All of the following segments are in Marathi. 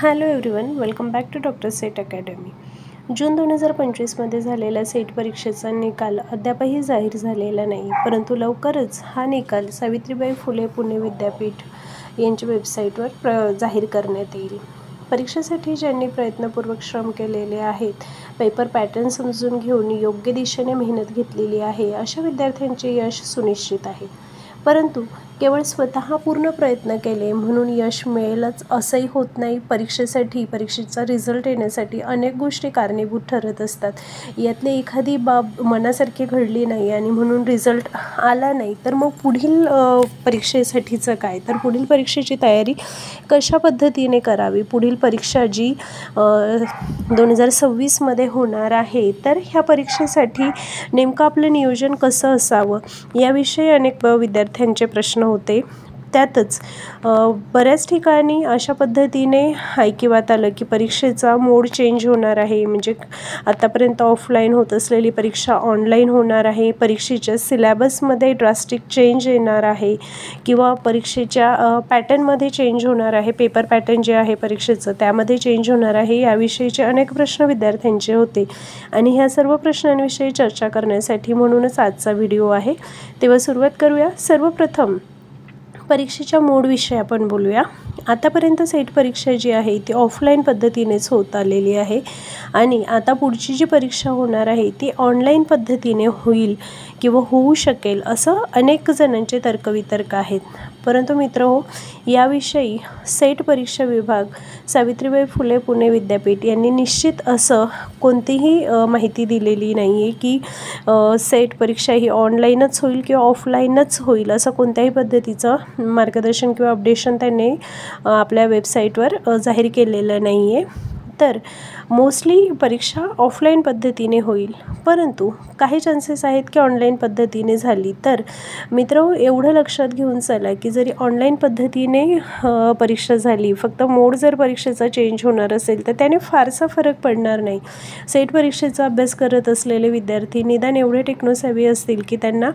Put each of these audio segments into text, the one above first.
Hello everyone, welcome back to doctor SET academy. जून 2025मध्ये झालेल्या सेट परीक्षेचा निकाल अद्यापही जाहीर झालेला नाही, परंतु लवकरच हा निकाल सावित्रीबाई फुले पुणे विद्यापीठ यांच्या वेबसाईटवर जाहीर करण्यात येईल. परीक्षेसाठी ज्यांनी प्रयत्नपूर्वक श्रम केलेले आहेत, पेपर पॅटर्न समजून घेऊन योग्य दिशेने मेहनत घेतलेली आहे, अशा विद्यार्थ्यांचे यश सुनिश्चित आहे. परंतु केवळ स्वतः पूर्ण प्रयत्न केले म्हणून यश मिळेलच असंही होत नाही. परीक्षेचा रिझल्ट येण्यासाठी अनेक गोष्टी कारणीभूत ठरत असतात. यातली एखादी बाब मनासारखी घडली नाही आणि म्हणून रिझल्ट आला नाही, तर मग पुढील परीक्षेसाठीचं काय? तर पुढील परीक्षेची तयारी कशा पद्धतीने करावी? पुढील परीक्षा जी 2026मध्ये होणार आहे, तर ह्या परीक्षेसाठी नेमकं आपलं नियोजन कसं असावं याविषयी अनेक विद्यार्थ्यांचे प्रश्न होते. त्यातच बऱ्याच ठिकाणी अशा पद्धतीने ऐकिवात आलं की परीक्षेचा मोड चेंज होणार आहे, म्हणजे आतापर्यंत ऑफलाईन होत असलेली परीक्षा ऑनलाईन होणार आहे, परीक्षेच्या सिलेबसमध्ये ड्रास्टिक चेंज येणार आहे किंवा परीक्षेच्या पॅटर्नमध्ये चेंज होणार आहे, पेपर पॅटर्न जे आहे परीक्षेचं त्यामध्ये चेंज होणार आहे. याविषयीचे अनेक प्रश्न विद्यार्थ्यांचे होते आणि ह्या सर्व प्रश्नांविषयी चर्चा करण्यासाठी म्हणूनच आजचा व्हिडिओ आहे. तेव्हा सुरुवात करूया. सर्वप्रथम परीक्षेच्या मोडविषयी आपण बोलूया. आतापर्यंत सेट परीक्षा जी आहे ती ऑफलाईन पद्धतीनेच होत आलेली आहे आणि आता पुढची जी परीक्षा होणार आहे ती ऑनलाईन पद्धतीने होईल किंवा होऊ शकेल असं अनेक जणांचे तर्कवितर्क आहेत. परंतु मित्रहो, याविषयी सेट परीक्षा विभाग सावित्रीबाई फुले पुणे विद्यापीठ यांनी निश्चित असं कोणतीही माहिती दिलेली नाही आहे की सेट परीक्षा ही ऑनलाईनच होईल किंवा ऑफलाईनच होईल, असं कोणत्याही पद्धतीचं मार्गदर्शन किंवा अपडेशन त्यांनी आपल्या वेबसाईटवर जाहीर केलेलं नाही आहे. तर मोस्टली परीक्षा ऑफलाईन पद्धतीने होईल, परंतु काही चान्सेस आहेत की ऑनलाईन पद्धतीने झाली. तर मित्र, एवढं लक्षात घेऊन चला की जरी ऑनलाईन पद्धतीने परीक्षा झाली, फक्त मोड जर परीक्षेचा चेंज होणार असेल तर त्याने फारसा फरक पडणार नाही. सेट परीक्षेचा अभ्यास करत असलेले विद्यार्थी निदान एवढे टेक्नोसॅव्ही असतील की त्यांना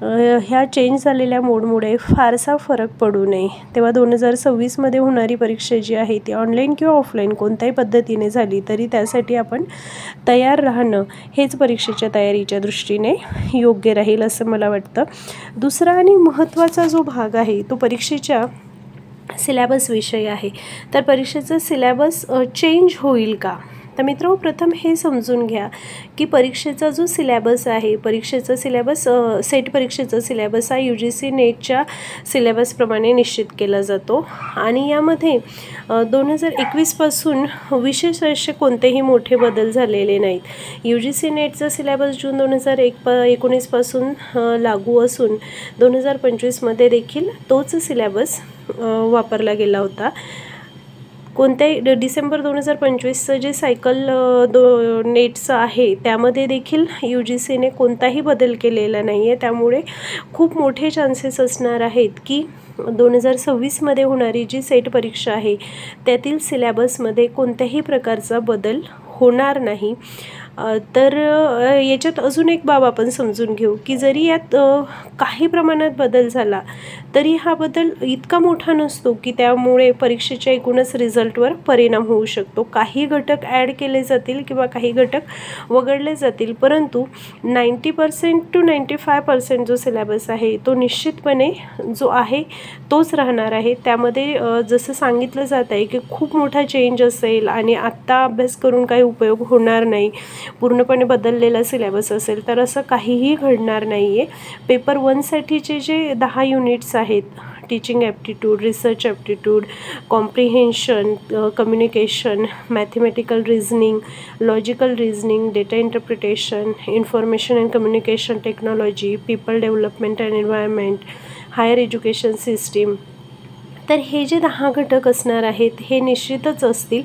ह्या चेंज झालेल्या मोडमुळे फारसा फरक पडू नये. तेव्हा 2026मध्ये होणारी परीक्षा जी आहे ती ऑनलाईन किंवा ऑफलाईन कोणत्याही पद्धतीने झाली तरी त्यासाठी आपण तयार राहणं हेच परीक्षेच्या तयारीच्या दृष्टीने योग्य राहील असं मला वाटतं. दुसरा आणि महत्त्वाचा जो भाग आहे तो परीक्षेच्या सिलेबस विषयी आहे. तर परीक्षेचा सिलेबस चेंज होईल का? तर मित्र, प्रथम हे समजून घ्या की परीक्षेचा जो सिलेबस आहे, परीक्षेचा सिलेबस सेट परीक्षेचा सिलेबस हा UGC नेटच्या सिलेबसप्रमाणे निश्चित केला जातो आणि यामध्ये 2021पासून विशेष असे कोणतेही मोठे बदल झालेले नाहीत. UGC नेटचा सिलेबस जून 2019पासून लागू असून 2025मध्ये देखील तोच सिलेबस वापरला गेला होता. कोणत्याही डिसेंबर 2025चं जे सायकल नेटचं आहे त्यामध्ये देखील UGCने कोणताही बदल केलेला नाही आहे. त्यामुळे खूप मोठे चान्सेस असणार आहेत की 2026मध्ये होणारी जी सेट परीक्षा आहे त्यातील सिलेबसमध्ये कोणत्याही प्रकारचा बदल होणार नाही. तर याच्यात अजून एक बाब आपण समजून घेऊ की जरी यात काही प्रमाणात बदल झाला तरी हा बदल इतका मोठा नसतो की त्यामुळे परीक्षेच्या एकूणच रिझल्टवर परिणाम होऊ शकतो. काही घटक ॲड केले जातील किंवा काही घटक वगळले जातील, परंतु 90% to 95% जो सिलेबस आहे तो निश्चितपणे जो आहे तोच राहणार आहे. त्यामध्ये जसं सांगितलं जात आहे की खूप मोठा चेंज असेल आणि आत्ता अभ्यास करून काही उपयोग होणार नाही, पूर्णपणे बदललेला सिलेबस असेल, तर असं काहीही घडणार नाही आहे. पेपर 1साठीचे जे 10 युनिट्स आहेत, teaching aptitude, research aptitude, comprehension, communication, mathematical reasoning, logical reasoning, data interpretation, information and communication technology, people development and environment, higher education system, तर हे जे 10 घटक असणार आहेत हे निश्चितच असतील.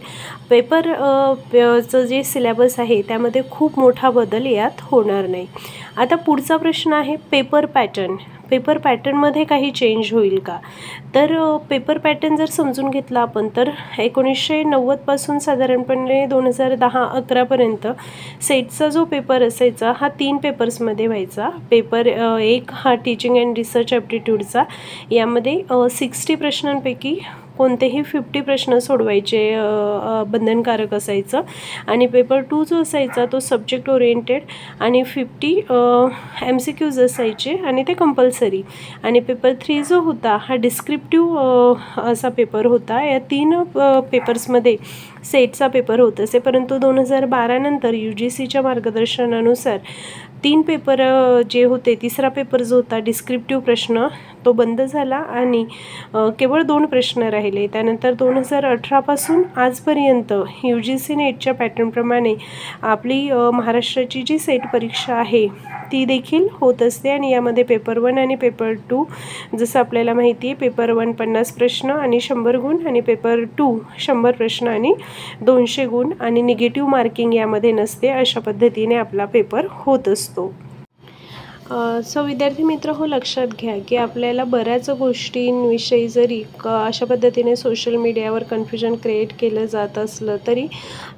पेपरचं जे सिलेबस आहे त्यामध्ये खूप मोठा बदल यात होणार नाही. आता पुढचा प्रश्न आहे पेपर पॅटर्न. पेपर पॅटर्नमध्ये काही चेंज होईल का? तर पेपर पॅटर्न जर समजून घेतला आपण तर 1990पासून साधारणपणे 2010-11पर्यंत सेटचा जो पेपर असायचा हा 3 पेपर्समध्ये व्हायचा. पेपर 1 हा टीचिंग अँड रिसर्च ॲप्टिट्यूडचा, यामध्ये 60 प्रश्नांपैकी कोणतेही 50 प्रश्न सोडवायचे बंधनकारक असायचं आणि पेपर 2 जो असायचा तो सब्जेक्ट ओरिएंटेड आणि 50 MCQज असायचे आणि ते कंपल्सरी आणि पेपर 3 जो होता हा डिस्क्रिप्टिव्ह असा पेपर होता। या 3 पेपर्समध्ये सेटचा पेपर होत असे, परंतु 2012 नंतर UGCच्या मार्गदर्शनानुसार 3 पेपर जे होते, तिसरा पेपर जो होता डिस्क्रिप्टिव्ह प्रश्न तो बंद झाला आणि केवळ 2 प्रश्न राहिले। त्यानंतर 2018 पासून आजपर्यंत UGC नेटच्या पॅटर्नप्रमाणे आपली महाराष्ट्राची जी सेट परीक्षा आहे ती देखील होत असते आणि यामध्ये पेपर 1 आणि पेपर 2 जसं आपल्याला माहिती आहे, पेपर 1 50 प्रश्न आणि 100 गुण आणि पेपर 2 100 प्रश्न आणि 200 गुण आणि निगेटिव्ह मार्किंग यामध्ये नसते। अशा पद्धतीने आपला पेपर होत असतो। सो विद्यार्थी मित्र हो, लक्षात घ्या की आपल्याला बऱ्याच गोष्टींविषयी जरी अशा पद्धतीने सोशल मीडियावर कन्फ्युजन क्रिएट केलं जात असलं तरी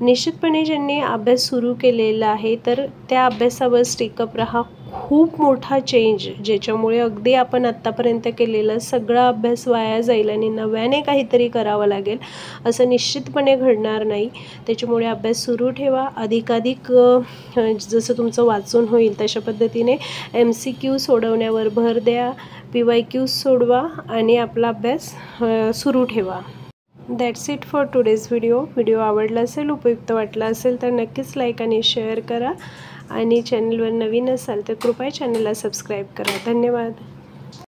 निश्चितपणे ज्यांनी अभ्यास सुरू केलेला आहे तर त्या अभ्यासावर स्टिकअप राहा। खूप मोठा चेंज ज्याच्यामुळे अगदी आपण आत्तापर्यंत केलेला सगळा अभ्यास वाया जाईल आणि नव्याने काहीतरी करावं लागेल असं निश्चितपणे घडणार नाही। त्याच्यामुळे अभ्यास सुरू ठेवा, अधिकाधिक जसं तुमचं वाचून होईल तशा पद्धतीने MCQ सोडवण्यावर भर द्या, PYQ सोडवा आणि आपला अभ्यास सुरू ठेवा। That's it for today's video आवडला असेल, उपयुक्त वाटला असेल तर नक्कीच लाईक आणि शेअर करा आणि चॅनलवर नवीन असाल तर कृपया चॅनलला सबस्क्राईब करा। धन्यवाद।